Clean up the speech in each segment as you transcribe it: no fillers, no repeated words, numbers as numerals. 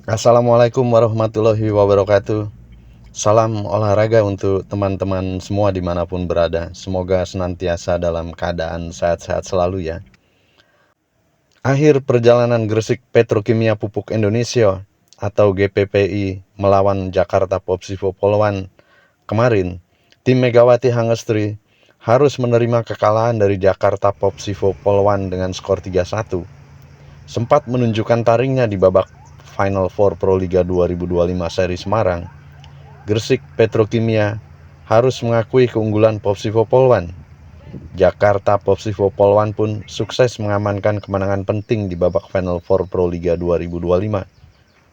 Assalamualaikum warahmatullahi wabarakatuh. Salam olahraga untuk teman-teman semua dimanapun berada. Semoga senantiasa dalam keadaan sehat-sehat selalu ya. Akhir perjalanan Gresik Petrokimia Pupuk Indonesia atau GPPI melawan Jakarta Popsivo Poluan kemarin, tim Megawati Hangestri harus menerima kekalahan dari Jakarta Popsivo Poluan dengan skor 3-1. Sempat menunjukkan taringnya di babak Final Four Pro Liga 2025 seri Semarang, Gresik Petrokimia harus mengakui keunggulan Popsivo Poluan. Jakarta Popsivo Poluan pun sukses mengamankan kemenangan penting di babak Final Four Pro Liga 2025.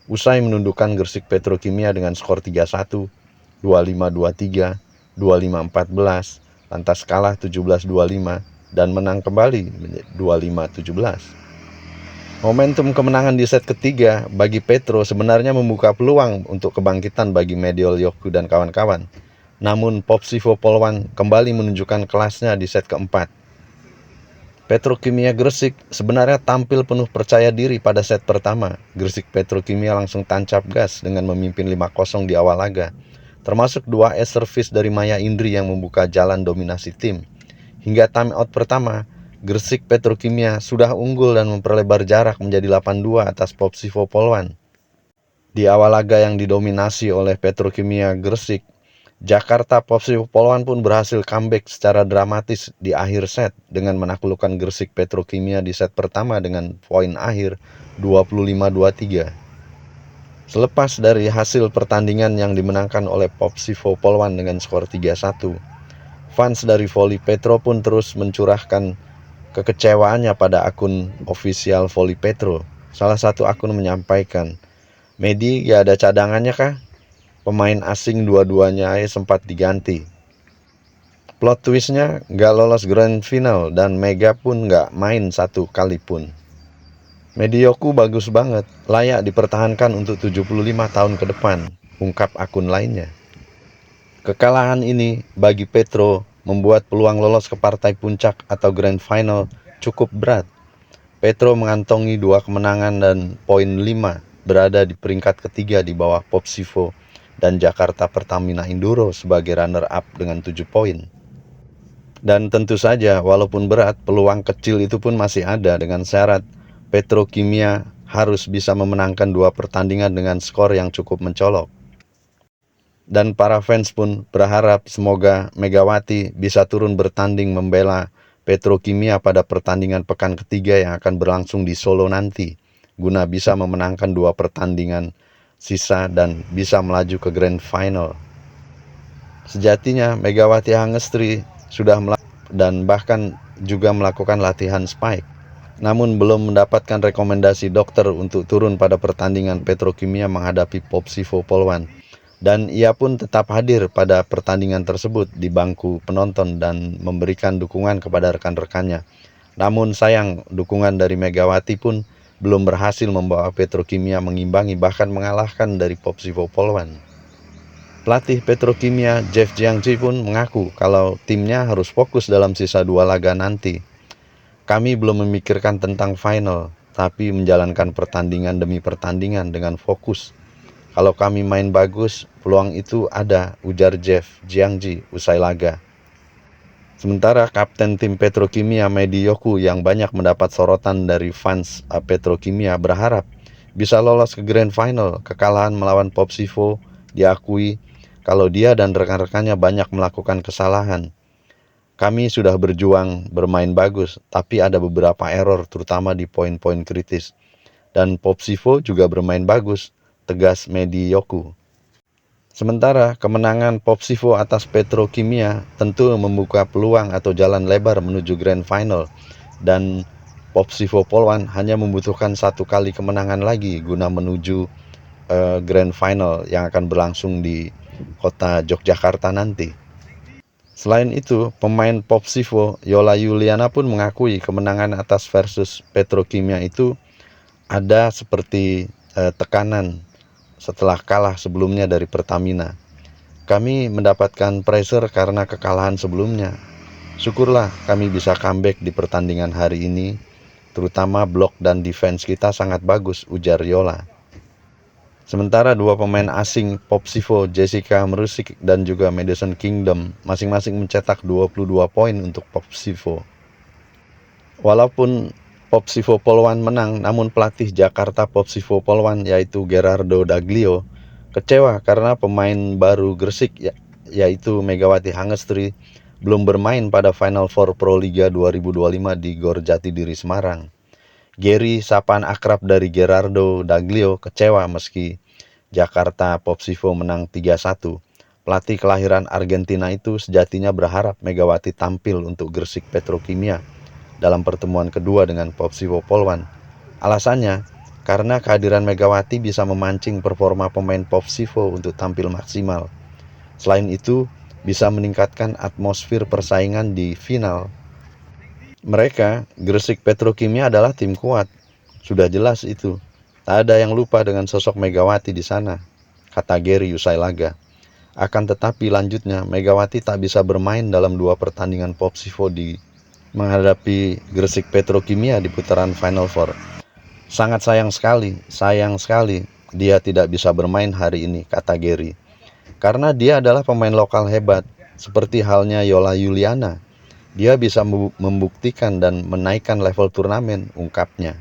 Usai menundukkan Gresik Petrokimia dengan skor 3-1, 25-23, 25-14, lantas kalah 17-25, dan menang kembali 25-17. Momentum kemenangan di set ketiga bagi Petro sebenarnya membuka peluang untuk kebangkitan bagi Mediol Yoku dan kawan-kawan. Namun Popsivo Poluan kembali menunjukkan kelasnya di set keempat. Petrokimia Gresik sebenarnya tampil penuh percaya diri pada set pertama. Gresik Petrokimia langsung tancap gas dengan memimpin 5-0 di awal laga. Termasuk 2 ace service dari Maya Indri yang membuka jalan dominasi tim. Hingga time out pertama, Gresik Petrokimia sudah unggul dan memperlebar jarak menjadi 8-2 atas Popsivo Poluan. Di awal laga yang didominasi oleh Petrokimia Gresik, Jakarta Popsivo Poluan pun berhasil comeback secara dramatis di akhir set dengan menaklukkan Gresik Petrokimia di set pertama dengan poin akhir 25-23. Selepas dari hasil pertandingan yang dimenangkan oleh Popsivo Poluan dengan skor 3-1, fans dari Volley Petro pun terus mencurahkan kekecewaannya pada akun official Volley Petro. Salah satu akun menyampaikan, "Medi gak ada cadangannya kah? Pemain asing dua-duanya aja sempat diganti. Plot twistnya gak lolos grand final dan Mega pun gak main satu kali pun. Medioku bagus banget, layak dipertahankan untuk 75 tahun ke depan," ungkap akun lainnya. Kekalahan ini bagi Petro membuat peluang lolos ke partai puncak atau grand final cukup berat. Petro mengantongi 2 kemenangan dan poin 5, berada di peringkat ketiga di bawah Popsivo dan Jakarta Pertamina Induro sebagai runner-up dengan 7 poin. Dan tentu saja walaupun berat, peluang kecil itu pun masih ada dengan syarat Petrokimia harus bisa memenangkan 2 pertandingan dengan skor yang cukup mencolok. Dan para fans pun berharap semoga Megawati bisa turun bertanding membela Petrokimia pada pertandingan pekan ketiga yang akan berlangsung di Solo nanti, guna bisa memenangkan 2 pertandingan sisa dan bisa melaju ke grand final. Sejatinya Megawati Hangestri sudah dan bahkan juga melakukan latihan spike, namun belum mendapatkan rekomendasi dokter untuk turun pada pertandingan Petrokimia menghadapi Popsivo Poluan. Dan ia pun tetap hadir pada pertandingan tersebut di bangku penonton dan memberikan dukungan kepada rekan-rekannya. Namun sayang, dukungan dari Megawati pun belum berhasil membawa Petrokimia mengimbangi bahkan mengalahkan dari Popsivo Poluan. Pelatih Petrokimia Jeff Jiangji pun mengaku kalau timnya harus fokus dalam sisa 2 laga nanti. "Kami belum memikirkan tentang final, tapi menjalankan pertandingan demi pertandingan dengan fokus. Kalau kami main bagus, peluang itu ada," ujar Jeff Jiangji usai laga. Sementara kapten tim Petrokimia Medi Yoku yang banyak mendapat sorotan dari fans Petrokimia berharap bisa lolos ke grand final. Kekalahan melawan Popsivo diakui kalau dia dan rekan-rekannya banyak melakukan kesalahan. "Kami sudah berjuang bermain bagus, tapi ada beberapa error terutama di poin-poin kritis. Dan Popsivo juga bermain bagus," tegas Medi Yoku. Sementara kemenangan Popsivo atas Petrokimia tentu membuka peluang atau jalan lebar menuju grand final, dan Popsivo Poluan hanya membutuhkan 1 kali kemenangan lagi guna menuju grand final yang akan berlangsung di kota Yogyakarta nanti. Selain itu, pemain Popsivo Yola Yuliana pun mengakui kemenangan atas versus Petrokimia itu ada seperti tekanan setelah kalah sebelumnya dari Pertamina. "Kami mendapatkan pressure karena kekalahan sebelumnya. Syukurlah kami bisa comeback di pertandingan hari ini, terutama blok dan defense kita sangat bagus," ujar Yola. Sementara dua pemain asing Popsivo, Jessica Mrusik dan juga Madison Kingdom masing-masing mencetak 22 poin untuk Popsivo. Walaupun Popsivo Polwan menang, namun pelatih Jakarta Popsivo Polwan yaitu Gerardo Daglio kecewa karena pemain baru Gresik yaitu Megawati Hangestri belum bermain pada Final Four Pro Liga 2025 di Gor Jatidiri Semarang. Gary, sapaan akrab dari Gerardo Daglio, kecewa meski Jakarta Popsivo menang 3-1. Pelatih kelahiran Argentina itu sejatinya berharap Megawati tampil untuk Gresik Petrokimia dalam pertemuan kedua dengan Popsivo Polwan. Alasannya, karena kehadiran Megawati bisa memancing performa pemain Popsivo untuk tampil maksimal. Selain itu, bisa meningkatkan atmosfer persaingan di final. Mereka, Gresik Petrokimia adalah tim kuat. Sudah jelas itu. Tak ada yang lupa dengan sosok Megawati di sana, kata Gary usai laga. Akan tetapi lanjutnya, Megawati tak bisa bermain dalam dua pertandingan Popsivo di menghadapi Gresik Petrokimia di putaran Final Four. Sangat sayang sekali dia tidak bisa bermain hari ini, kata Gary. Karena dia adalah pemain lokal hebat, seperti halnya Yola Yuliana. Dia bisa membuktikan dan menaikkan level turnamen, ungkapnya.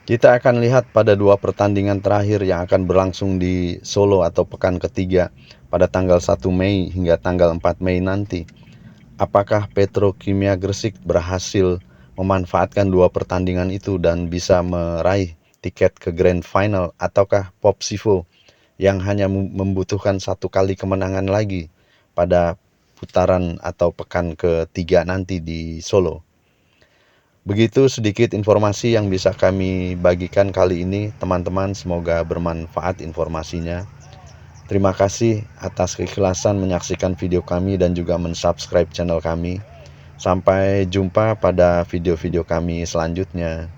Kita akan lihat pada dua pertandingan terakhir yang akan berlangsung di Solo atau pekan ketiga pada tanggal 1 Mei hingga tanggal 4 Mei nanti. Apakah Petrokimia Gresik berhasil memanfaatkan dua pertandingan itu dan bisa meraih tiket ke Grand Final, ataukah Popsivo yang hanya membutuhkan satu kali kemenangan lagi pada putaran atau pekan ketiga nanti di Solo. Begitu sedikit informasi yang bisa kami bagikan kali ini, teman-teman. Semoga bermanfaat informasinya. Terima kasih atas keikhlasan menyaksikan video kami dan juga mensubscribe channel kami. Sampai jumpa pada video-video kami selanjutnya.